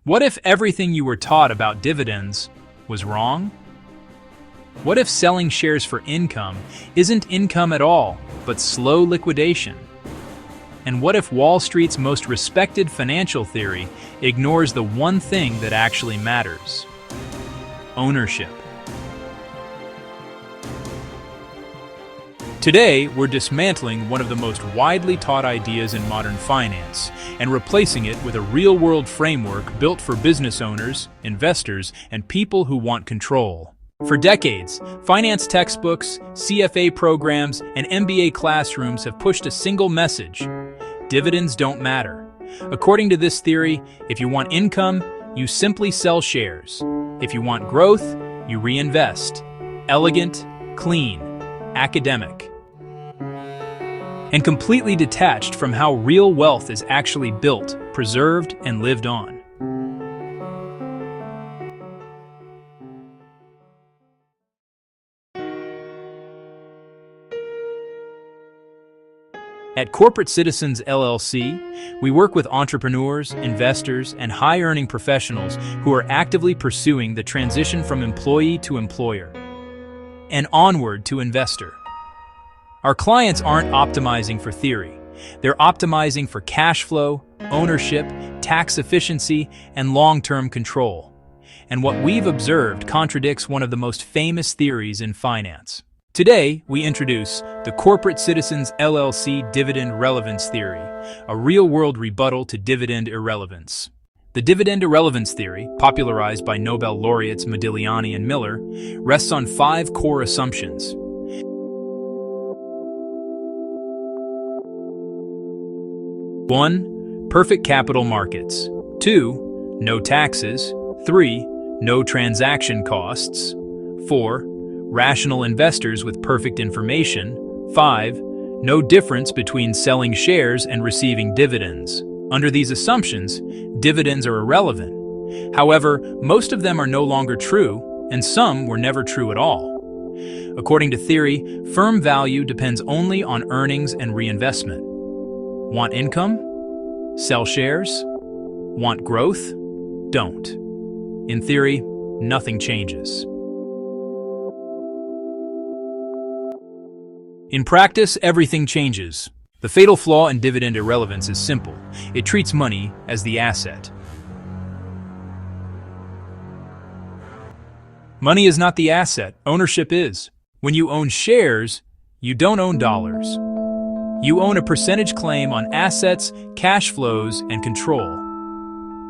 What if everything you were taught about dividends was wrong? What if selling shares for income isn't income at all, but slow liquidation? And what if Wall Street's most respected financial theory ignores the one thing that actually matters? Ownership. Today, we're dismantling one of the most widely taught ideas in modern finance and replacing it with a real-world framework built for business owners, investors, and people who want control. For decades, finance textbooks, CFA programs, and MBA classrooms have pushed a single message: dividends don't matter. According to this theory, if you want income, you simply sell shares. If you want growth, you reinvest. Elegant, clean, academic, and completely detached from how real wealth is actually built, preserved, and lived on. At Corporate Citizens LLC, we work with entrepreneurs, investors, and high-earning professionals who are actively pursuing the transition from employee to employer and onward to investor. Our clients aren't optimizing for theory. They're optimizing for cash flow, ownership, tax efficiency, and long-term control. And what we've observed contradicts one of the most famous theories in finance. Today, we introduce the Corporate Citizens LLC Dividend Relevance Theory, a real-world rebuttal to dividend irrelevance. The Dividend Irrelevance Theory, popularized by Nobel laureates Modigliani and Miller, rests on 5 core assumptions. 1. Perfect capital markets. 2. No taxes. 3. No transaction costs. 4. Rational investors with perfect information. 5. No difference between selling shares and receiving dividends. Under these assumptions, dividends are irrelevant. However, most of them are no longer true, and some were never true at all. According to theory, firm value depends only on earnings and reinvestment. Want income? Sell shares? Want growth? Don't. In theory, nothing changes. In practice, everything changes. The fatal flaw in dividend irrelevance is simple. It treats money as the asset. Money is not the asset, ownership is. When you own shares, you don't own dollars. You own a percentage claim on assets, cash flows, and control.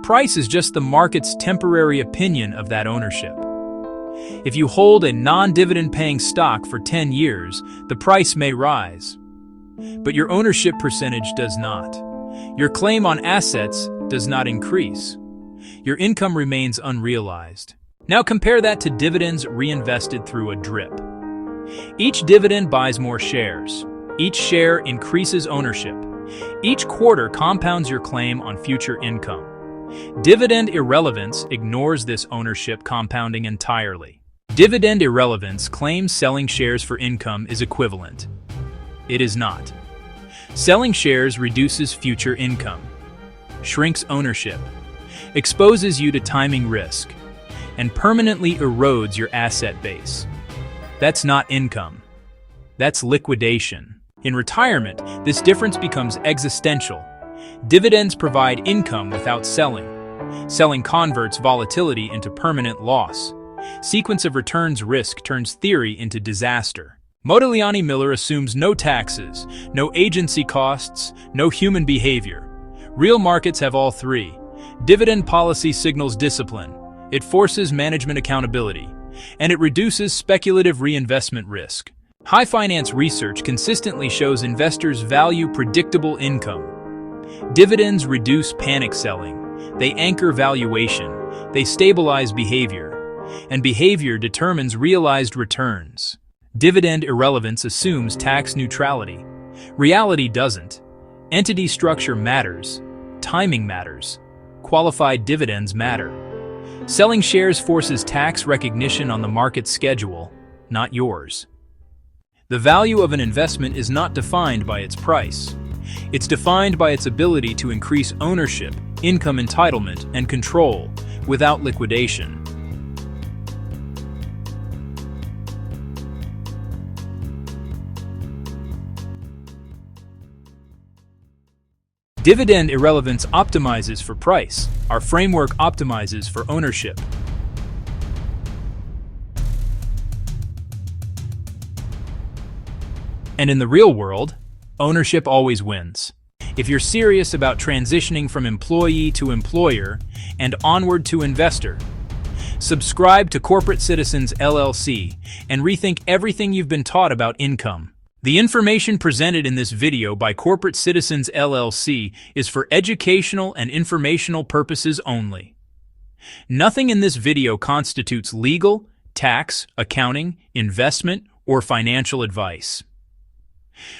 Price is just the market's temporary opinion of that ownership. If you hold a non-dividend paying stock for 10 years, the price may rise. But your ownership percentage does not. Your claim on assets does not increase. Your income remains unrealized. Now compare that to dividends reinvested through a DRIP. Each dividend buys more shares. Each share increases ownership. Each quarter compounds your claim on future income. Dividend irrelevance ignores this ownership compounding entirely. Dividend irrelevance claims selling shares for income is equivalent. It is not. Selling shares reduces future income, shrinks ownership, exposes you to timing risk, and permanently erodes your asset base. That's not income. That's liquidation. In retirement, this difference becomes existential. Dividends provide income without selling. Selling converts volatility into permanent loss. Sequence of returns risk turns theory into disaster. Modigliani Miller assumes no taxes, no agency costs, no human behavior. Real markets have all three. Dividend policy signals discipline. It forces management accountability. And it reduces speculative reinvestment risk. High finance research consistently shows investors value predictable income. Dividends reduce panic selling. They anchor valuation. They stabilize behavior. And behavior determines realized returns. Dividend irrelevance assumes tax neutrality. Reality doesn't. Entity structure matters. Timing matters. Qualified dividends matter. Selling shares forces tax recognition on the market schedule, not yours. The value of an investment is not defined by its price. It's defined by its ability to increase ownership, income entitlement, and control without liquidation. Dividend Irrelevance optimizes for price. Our framework optimizes for ownership. And in the real world, ownership always wins. If you're serious about transitioning from employee to employer and onward to investor, subscribe to Corporate Citizens LLC and rethink everything you've been taught about income. The information presented in this video by Corporate Citizens LLC is for educational and informational purposes only. Nothing in this video constitutes legal, tax, accounting, investment, or financial advice.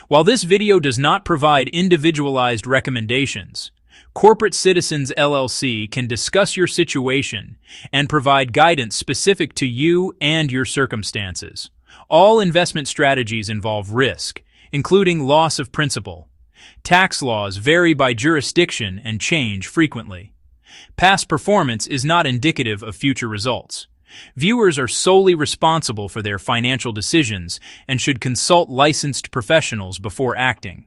While this video does not provide individualized recommendations, Corporate Citizens LLC can discuss your situation and provide guidance specific to you and your circumstances. All investment strategies involve risk, including loss of principal. Tax laws vary by jurisdiction and change frequently. Past performance is not indicative of future results. Viewers are solely responsible for their financial decisions and should consult licensed professionals before acting.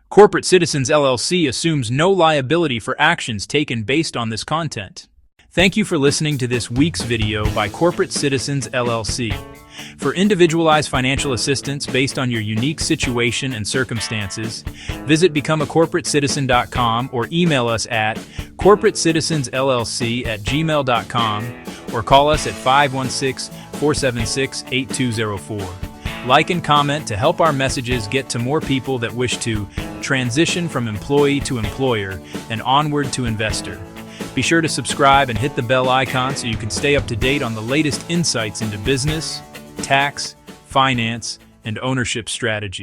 Corporate Citizens LLC assumes no liability for actions taken based on this content. Thank you for listening to this week's video by Corporate Citizens LLC. For individualized financial assistance based on your unique situation and circumstances, visit becomeacorporatecitizen.com or email us at corporatecitizensllc@gmail.com or call us at 516-476-8204. Like and comment to help our messages get to more people that wish to transition from employee to employer and onward to investor. Be sure to subscribe and hit the bell icon so you can stay up to date on the latest insights into business, tax, finance, and ownership strategy.